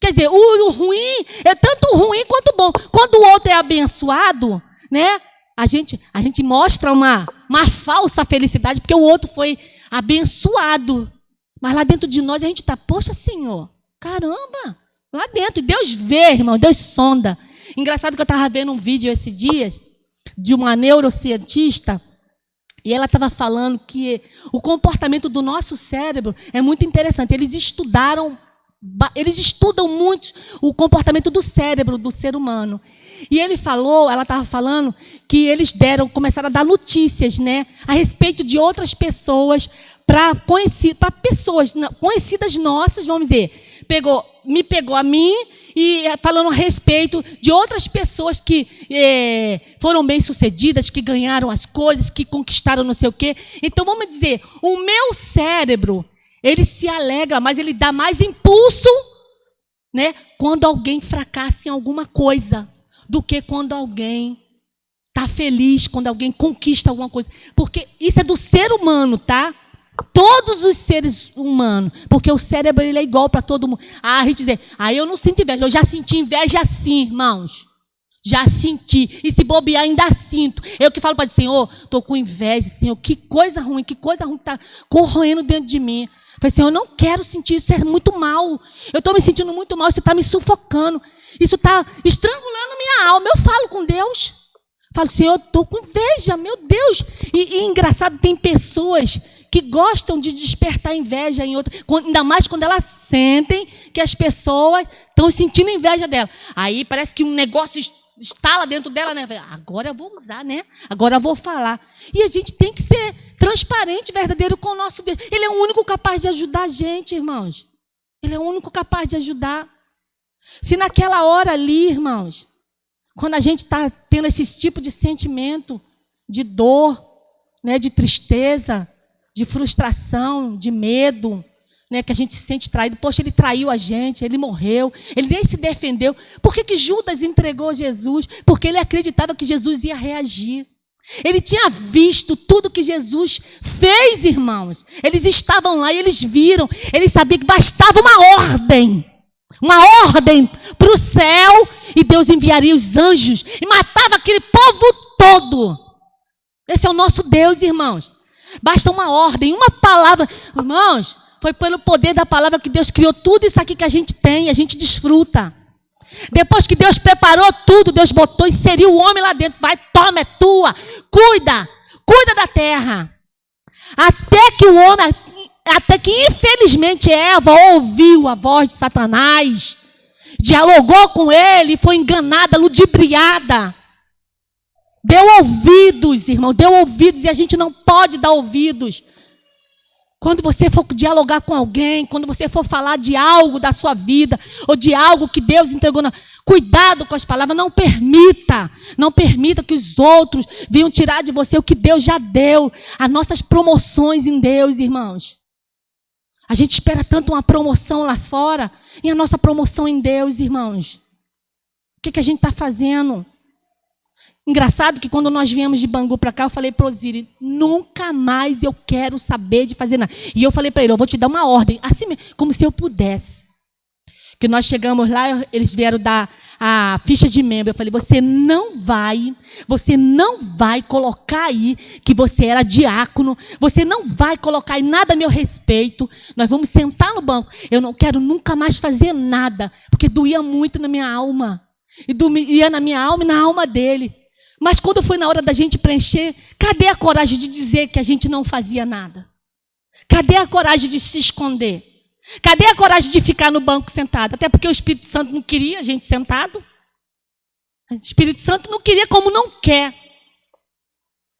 Speaker 1: Quer dizer, o ruim é tanto ruim quanto bom. Quando o outro é abençoado, né? A gente mostra uma falsa felicidade, porque o outro foi abençoado. Mas lá dentro de nós a gente está, poxa, Senhor, caramba, lá dentro. E Deus vê, irmão, Deus sonda. Engraçado que eu estava vendo um vídeo esses dias de uma neurocientista, e ela estava falando que o comportamento do nosso cérebro é muito interessante. Eles estudam muito o comportamento do cérebro do ser humano. E ela estava falando que eles começaram a dar notícias, né, a respeito de outras pessoas, para pessoas conhecidas nossas, vamos dizer. Me pegou a mim e falando a respeito de outras pessoas que foram bem-sucedidas, que ganharam as coisas, que conquistaram não sei o quê. Então, vamos dizer, o meu cérebro, ele se alegra, mas ele dá mais impulso, né, quando alguém fracassa em alguma coisa, do que quando alguém está feliz, quando alguém conquista alguma coisa. Porque isso é do ser humano, tá? Todos os seres humanos. Porque o cérebro ele é igual para todo mundo. A gente dizer, eu não sinto inveja. Eu já senti inveja sim, irmãos. Já senti. E se bobear, ainda sinto. Eu que falo para Deus, Senhor, estou com inveja, Senhor. Que coisa ruim que está corroendo dentro de mim. Eu falei, Senhor, eu não quero sentir isso, é muito mal. Eu estou me sentindo muito mal, isso está me sufocando. Isso está estrangulando minha alma. Eu falo com Deus. Falo, Senhor, eu estou com inveja, meu Deus. E engraçado, tem pessoas que gostam de despertar inveja em outras. Ainda mais quando elas sentem que as pessoas estão sentindo inveja dela. Aí parece que um negócio estala dentro dela, né? Agora eu vou usar, né? Agora eu vou falar. E a gente tem que ser transparente, verdadeiro com o nosso Deus. Ele é o único capaz de ajudar a gente, irmãos. Ele é o único capaz de ajudar. Se naquela hora ali, irmãos, quando a gente está tendo esse tipo de sentimento, de dor, né, de tristeza, de frustração, de medo, né, que a gente se sente traído. Poxa, ele traiu a gente, ele morreu, ele nem se defendeu. Por que Judas entregou Jesus? Porque ele acreditava que Jesus ia reagir. Ele tinha visto tudo que Jesus fez, irmãos. Eles estavam lá e eles viram. Eles sabiam que bastava uma ordem. uma ordem para o céu, e Deus enviaria os anjos e matava aquele povo todo. Esse é o nosso Deus, irmãos. Basta uma ordem, uma palavra. Irmãos, foi pelo poder da palavra que Deus criou tudo isso aqui que a gente tem, a gente desfruta. Depois que Deus preparou tudo, Deus botou, inseriu o homem lá dentro. Vai, toma, é tua. Cuida da terra. Até que infelizmente Eva ouviu a voz de Satanás, dialogou com ele, foi enganada, ludibriada. Deu ouvidos, irmão, deu ouvidos, e a gente não pode dar ouvidos. Quando você for dialogar com alguém, quando você for falar de algo da sua vida, ou de algo que Deus entregou, cuidado com as palavras, não permita que os outros venham tirar de você o que Deus já deu, as nossas promoções em Deus, irmãos. A gente espera tanto uma promoção lá fora, e a nossa promoção em Deus, irmãos. O que a gente está fazendo? Engraçado que quando nós viemos de Bangu para cá, eu falei para o Osiris, nunca mais eu quero saber de fazer nada. E eu falei para ele, eu vou te dar uma ordem, assim mesmo, como se eu pudesse. Que nós chegamos lá, eles vieram dar a ficha de membro. Eu falei, você não vai colocar aí que você era diácono, você não vai colocar aí nada a meu respeito. Nós vamos sentar no banco. Eu não quero nunca mais fazer nada, porque doía muito na minha alma. E doía na minha alma e na alma dele. Mas quando foi na hora da gente preencher, cadê a coragem de dizer que a gente não fazia nada? Cadê a coragem de se esconder? Cadê a coragem de ficar no banco sentado? Até porque o Espírito Santo não queria a gente sentado. O Espírito Santo não queria, como não quer.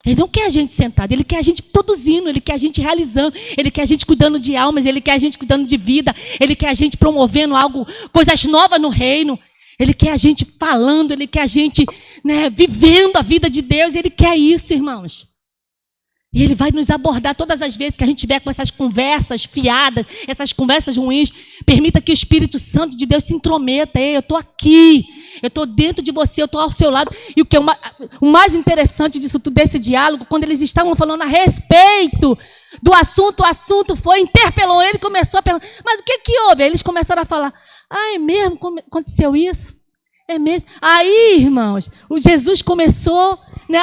Speaker 1: Ele não quer a gente sentado, ele quer a gente produzindo, ele quer a gente realizando, ele quer a gente cuidando de almas, ele quer a gente cuidando de vida, ele quer a gente promovendo algo, coisas novas no reino. Ele quer a gente falando, ele quer a gente, vivendo a vida de Deus. Ele quer isso, irmãos. E ele vai nos abordar todas as vezes que a gente tiver com essas conversas fiadas, essas conversas ruins. Permita que o Espírito Santo de Deus se intrometa. Ei, eu estou aqui, eu estou dentro de você, eu estou ao seu lado. E o que é o mais interessante disso tudo, desse diálogo, quando eles estavam falando a respeito do assunto, o assunto foi, interpelou ele, começou a perguntar, mas o que houve? Aí eles começaram a falar, é mesmo? Aconteceu isso? É mesmo? Aí, irmãos, o Jesus começou,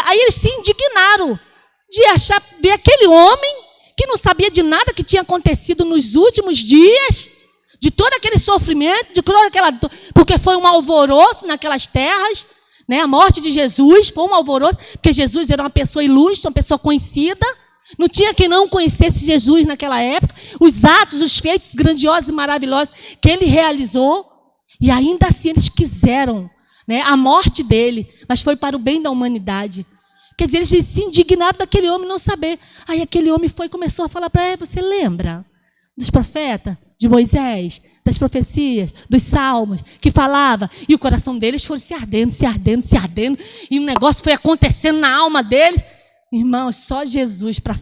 Speaker 1: aí eles se indignaram de ver aquele homem que não sabia de nada que tinha acontecido nos últimos dias, de todo aquele sofrimento, de toda aquela dor, porque foi um alvoroço naquelas terras, a morte de Jesus foi um alvoroço, porque Jesus era uma pessoa ilustre, uma pessoa conhecida. Não tinha quem não conhecesse Jesus naquela época. Os atos, os feitos grandiosos e maravilhosos que ele realizou. E ainda assim eles quiseram a morte dele. Mas foi para o bem da humanidade. Quer dizer, eles se indignaram daquele homem não saber. Aí aquele homem foi e começou a falar para ele, você lembra dos profetas, de Moisés, das profecias, dos salmos, que falava. E o coração deles foi se ardendo. E o negócio foi acontecendo na alma deles. Irmãos, só Jesus para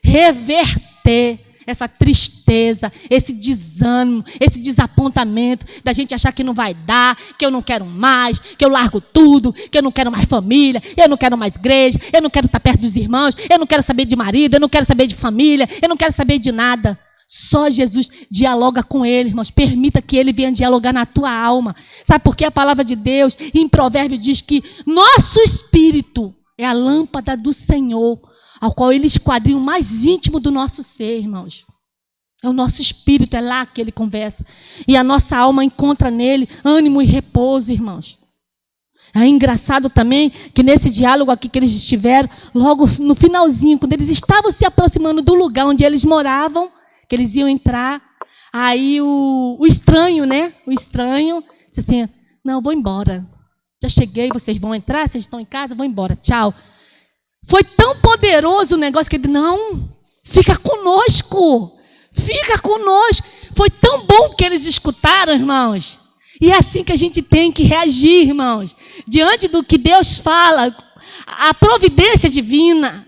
Speaker 1: reverter essa tristeza, esse desânimo, esse desapontamento, da gente achar que não vai dar, que eu não quero mais, que eu largo tudo, que eu não quero mais família, eu não quero mais igreja, eu não quero estar perto dos irmãos, eu não quero saber de marido, eu não quero saber de família, eu não quero saber de nada. Só Jesus dialoga com ele, irmãos. Permita que ele venha dialogar na tua alma. Sabe por que a palavra de Deus, em Provérbios, diz que nosso espírito é a lâmpada do Senhor, ao qual ele esquadrinha o mais íntimo do nosso ser, irmãos. É o nosso espírito, é lá que ele conversa. E a nossa alma encontra nele ânimo e repouso, irmãos. É engraçado também que nesse diálogo aqui que eles estiveram, logo no finalzinho, quando eles estavam se aproximando do lugar onde eles moravam, que eles iam entrar, aí o estranho, o estranho, disse assim, não, vou embora. Já cheguei, vocês vão entrar, vocês estão em casa, vou embora, tchau. Foi tão poderoso o negócio que ele disse, não, fica conosco. Foi tão bom que eles escutaram, irmãos. E é assim que a gente tem que reagir, irmãos. Diante do que Deus fala, a providência divina,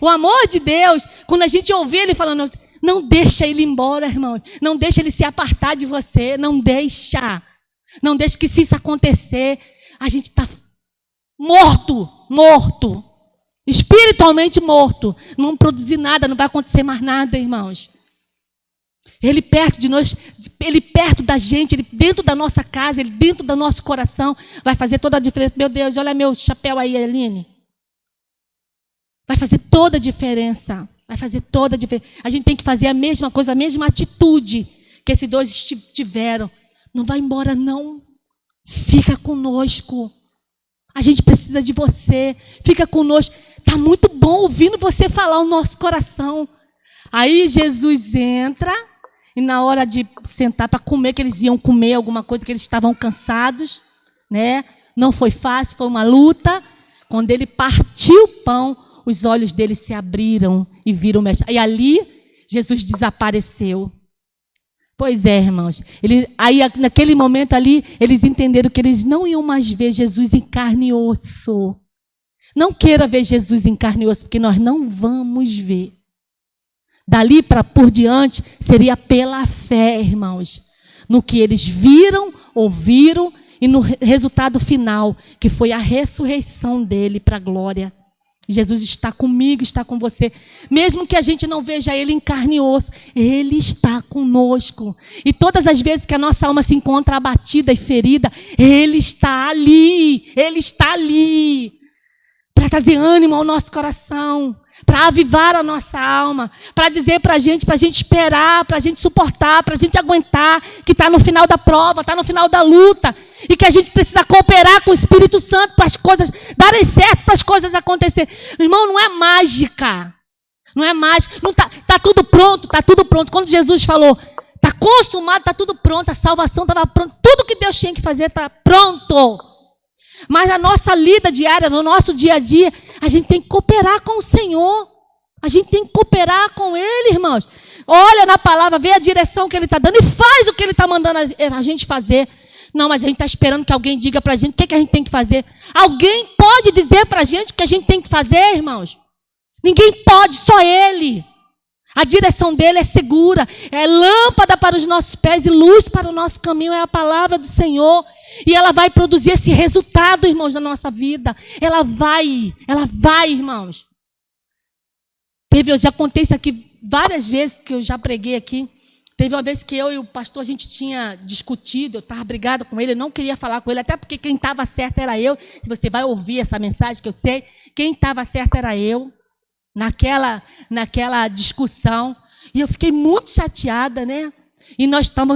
Speaker 1: o amor de Deus, quando a gente ouvir ele falando, não deixa ele ir embora, irmãos. Não deixa ele se apartar de você, não deixa. Não deixa que se isso acontecer, a gente está morto, espiritualmente morto, não produzir nada, não vai acontecer mais nada, irmãos. Ele perto de nós, Ele perto da gente, Ele dentro da nossa casa, Ele dentro do nosso coração, vai fazer toda a diferença. Meu Deus, olha meu chapéu aí, Aline. Vai fazer toda a diferença. Vai fazer toda a diferença. A gente tem que fazer a mesma coisa, a mesma atitude que esses dois tiveram. Não vai embora, não. Fica conosco. A gente precisa de você. Fica conosco. Está muito bom ouvindo você falar o nosso coração. Aí Jesus entra e na hora de sentar para comer, que eles iam comer alguma coisa, que eles estavam cansados, né? Não foi fácil, foi uma luta. Quando ele partiu o pão, os olhos deles se abriram e viram o mestre. E ali, Jesus desapareceu. Pois é, irmãos. Aí, naquele momento ali, eles entenderam que eles não iam mais ver Jesus em carne e osso. Não queira ver Jesus em carne e osso, porque nós não vamos ver. Dali por diante, seria pela fé, irmãos. No que eles viram, ouviram e no resultado final, que foi a ressurreição dele para a glória. Jesus está comigo, está com você. Mesmo que a gente não veja Ele em carne e osso, Ele está conosco. E todas as vezes que a nossa alma se encontra abatida e ferida, Ele está ali. Ele está ali. Para trazer ânimo ao nosso coração. Para avivar a nossa alma. Para dizer para a gente esperar, para a gente suportar, para a gente aguentar. Que está no final da prova, está no final da luta. E que a gente precisa cooperar com o Espírito Santo para as coisas darem certo, para as coisas acontecerem. Irmão, não é mágica. Não é mágica. Não tá tudo pronto, está tudo pronto. Quando Jesus falou, está consumado, está tudo pronto, a salvação estava pronta. Tudo que Deus tinha que fazer está pronto. Mas na nossa lida diária, no nosso dia a dia, a gente tem que cooperar com o Senhor. A gente tem que cooperar com Ele, irmãos. Olha na palavra, vê a direção que Ele está dando e faz o que Ele está mandando a gente fazer. Não, mas a gente está esperando que alguém diga para a gente o que a gente tem que fazer. Alguém pode dizer para a gente o que a gente tem que fazer, irmãos? Ninguém pode, só Ele. A direção dele é segura, é lâmpada para os nossos pés e luz para o nosso caminho, é a palavra do Senhor. E ela vai produzir esse resultado, irmãos, na nossa vida. Ela vai, irmãos. Eu já contei isso aqui várias vezes que eu já preguei aqui. Teve uma vez que eu e o pastor, a gente tinha discutido, eu estava brigada com ele, eu não queria falar com ele, até porque quem estava certo era eu. Se você vai ouvir essa mensagem que eu sei, quem estava certo era eu, naquela discussão. E eu fiquei muito chateada, né? E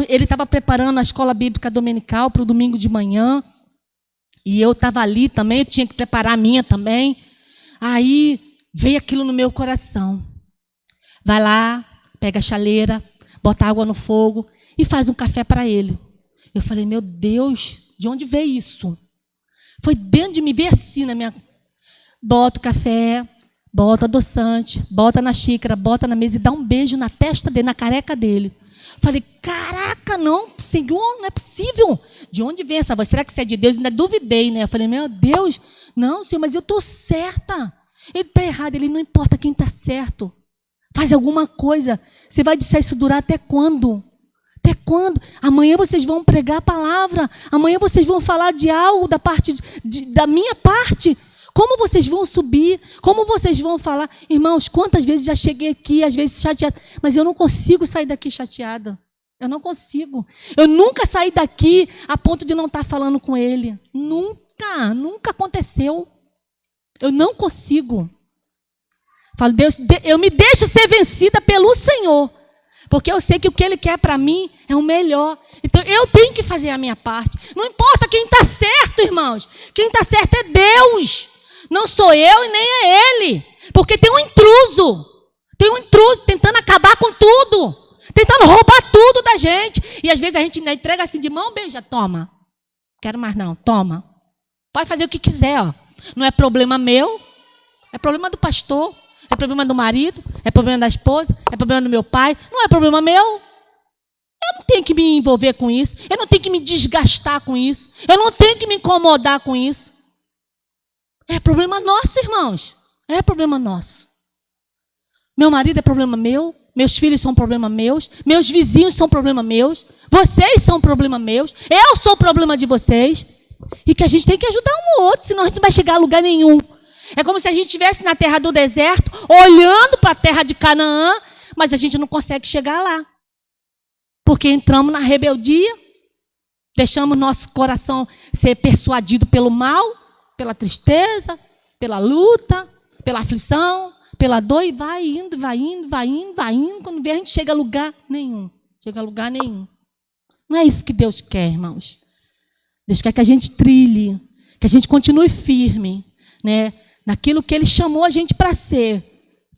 Speaker 1: ele estava preparando a escola bíblica dominical para o domingo de manhã. E eu estava ali também, eu tinha que preparar a minha também. Aí veio aquilo no meu coração. Vai lá, pega a chaleira, bota água no fogo e faz um café para ele. Eu falei, meu Deus, de onde veio isso? Foi dentro de mim, veio assim na minha... Bota o café, bota adoçante, bota na xícara, bota na mesa e dá um beijo na testa dele, na careca dele. Falei, caraca, não, Senhor, não é possível. De onde vem essa voz? Será que isso é de Deus? Ainda duvidei, né? Eu falei, meu Deus, não, Senhor, mas eu estou certa. Ele está errado, ele não importa quem está certo. Faz alguma coisa. Você vai deixar isso durar até quando? Até quando? Amanhã vocês vão pregar a palavra. Amanhã vocês vão falar de algo da minha parte. Como vocês vão subir? Como vocês vão falar? Irmãos, quantas vezes já cheguei aqui, às vezes chateada, mas eu não consigo sair daqui chateada. Eu não consigo. Eu nunca saí daqui a ponto de não estar falando com ele. Nunca aconteceu. Eu não consigo. Falo, Deus, eu me deixo ser vencida pelo Senhor. Porque eu sei que o que Ele quer para mim é o melhor. Então, eu tenho que fazer a minha parte. Não importa quem está certo, irmãos. Quem está certo é Deus. Não sou eu e nem é Ele. Porque tem um intruso. Tem um intruso tentando acabar com tudo. Tentando roubar tudo da gente. E às vezes a gente entrega assim de mão, beija, toma. Quero mais não, toma. Pode fazer o que quiser, ó. Não é problema meu. É problema do pastor. É problema do marido. É problema da esposa. É problema do meu pai. Não é problema meu. Eu não tenho que me envolver com isso. Eu não tenho que me desgastar com isso. Eu não tenho que me incomodar com isso. É problema nosso, irmãos. É problema nosso. Meu marido é problema meu. Meus filhos são problema meus. Meus vizinhos são problema meus. Vocês são problema meus. Eu sou problema de vocês. E que a gente tem que ajudar um ao outro, senão a gente não vai chegar a lugar nenhum. É como se a gente estivesse na terra do deserto, olhando para a terra de Canaã, mas a gente não consegue chegar lá. Porque entramos na rebeldia, deixamos nosso coração ser persuadido pelo mal, pela tristeza, pela luta, pela aflição, pela dor, e vai indo, vai indo, vai indo, vai indo. Quando vê, a gente chega a lugar nenhum. Chega a lugar nenhum. Não é isso que Deus quer, irmãos. Deus quer que a gente trilhe, que a gente continue firme, né? Naquilo que Ele chamou a gente para ser.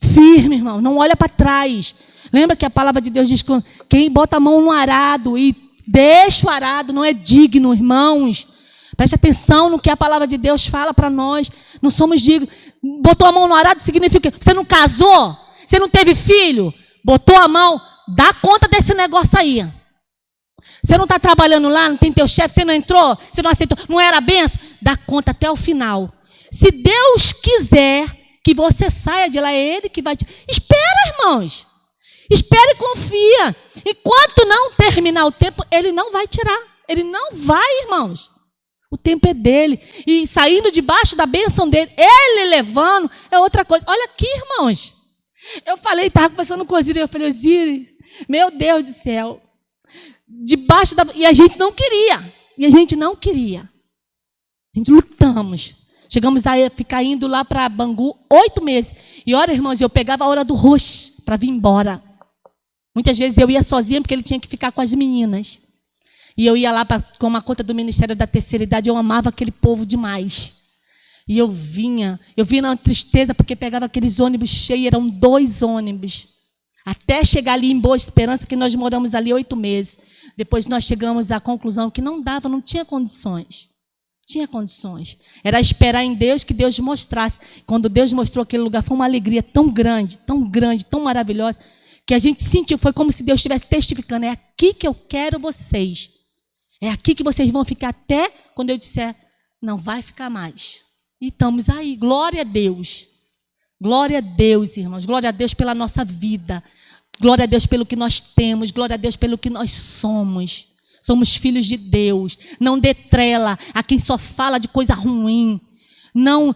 Speaker 1: Firme, irmão. Não olha para trás. Lembra que a palavra de Deus diz que quem bota a mão no arado e deixa o arado não é digno, irmãos. Preste atenção no que a palavra de Deus fala para nós. Não somos dignos. Botou a mão no arado significa que você não casou, você não teve filho, botou a mão, dá conta desse negócio aí. Você não está trabalhando lá, não tem teu chefe, você não entrou, você não aceitou, não era benção, dá conta até o final. Se Deus quiser que você saia de lá, é Ele que vai te... Espera, irmãos. Espera e confia. Enquanto não terminar o tempo, Ele não vai tirar. Ele não vai, irmãos. O tempo é dele. E saindo debaixo da bênção dele, Ele levando, é outra coisa. Olha aqui, irmãos. Eu falei, estava conversando com o Osíris, eu falei, Osíris, meu Deus do céu. Debaixo da... E a gente não queria. E a gente não queria. A gente lutamos. Chegamos a ficar indo lá para Bangu 8 meses. E olha, irmãos, eu pegava a hora do rush para vir embora. Muitas vezes eu ia sozinha porque ele tinha que ficar com as meninas. E eu ia lá para tomar conta do Ministério da Terceira Idade. Eu amava aquele povo demais. E eu vinha na tristeza porque pegava aqueles ônibus cheios. Eram 2 ônibus. Até chegar ali em Boa Esperança, que nós moramos ali 8 meses. Depois nós chegamos à conclusão que não dava, não tinha condições. Tinha condições. Era esperar em Deus que Deus mostrasse. Quando Deus mostrou aquele lugar, foi uma alegria tão grande, tão maravilhosa, que a gente sentiu, foi como se Deus estivesse testificando, é aqui que eu quero vocês. É aqui que vocês vão ficar até quando eu disser, não vai ficar mais. E estamos aí, glória a Deus. Glória a Deus, irmãos, glória a Deus pela nossa vida. Glória a Deus pelo que nós temos, glória a Deus pelo que nós somos. Somos filhos de Deus. Não dê trela a quem só fala de coisa ruim. Não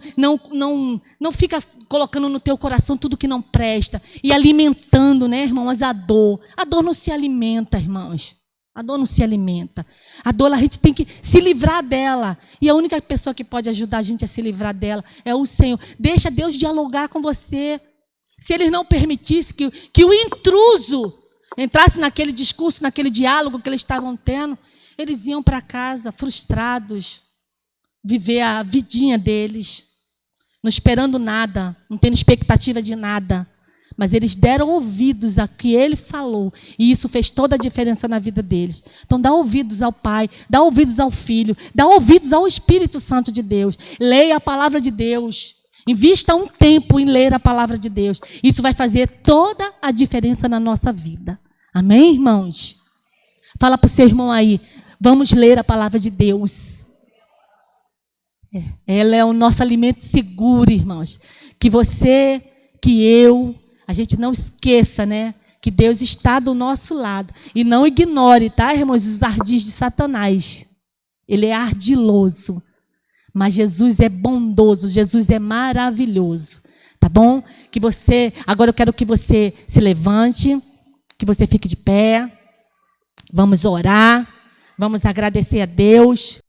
Speaker 1: fica colocando no teu coração tudo que não presta. E alimentando, né, irmãos, a dor. A dor não se alimenta, irmãos. A dor não se alimenta. A dor, a gente tem que se livrar dela. E a única pessoa que pode ajudar a gente a se livrar dela é o Senhor. Deixa Deus dialogar com você. Se Ele não permitisse que o intruso entrasse naquele discurso, naquele diálogo que eles estavam tendo, eles iam para casa frustrados, viver a vidinha deles, não esperando nada, não tendo expectativa de nada. Mas eles deram ouvidos a que Ele falou, e isso fez toda a diferença na vida deles. Então dá ouvidos ao Pai, dá ouvidos ao Filho, dá ouvidos ao Espírito Santo de Deus. Leia a palavra de Deus. Invista um tempo em ler a palavra de Deus. Isso vai fazer toda a diferença na nossa vida. Amém, irmãos? Fala para o seu irmão aí, vamos ler a palavra de Deus. Ela é o nosso alimento seguro, irmãos. Que você, que eu, a gente não esqueça, né? Que Deus está do nosso lado. E não ignore, tá, irmãos, os ardis de Satanás. Ele é ardiloso. Mas Jesus é bondoso, Jesus é maravilhoso. Tá bom? Agora eu quero que você se levante, que você fique de pé. Vamos orar, vamos agradecer a Deus.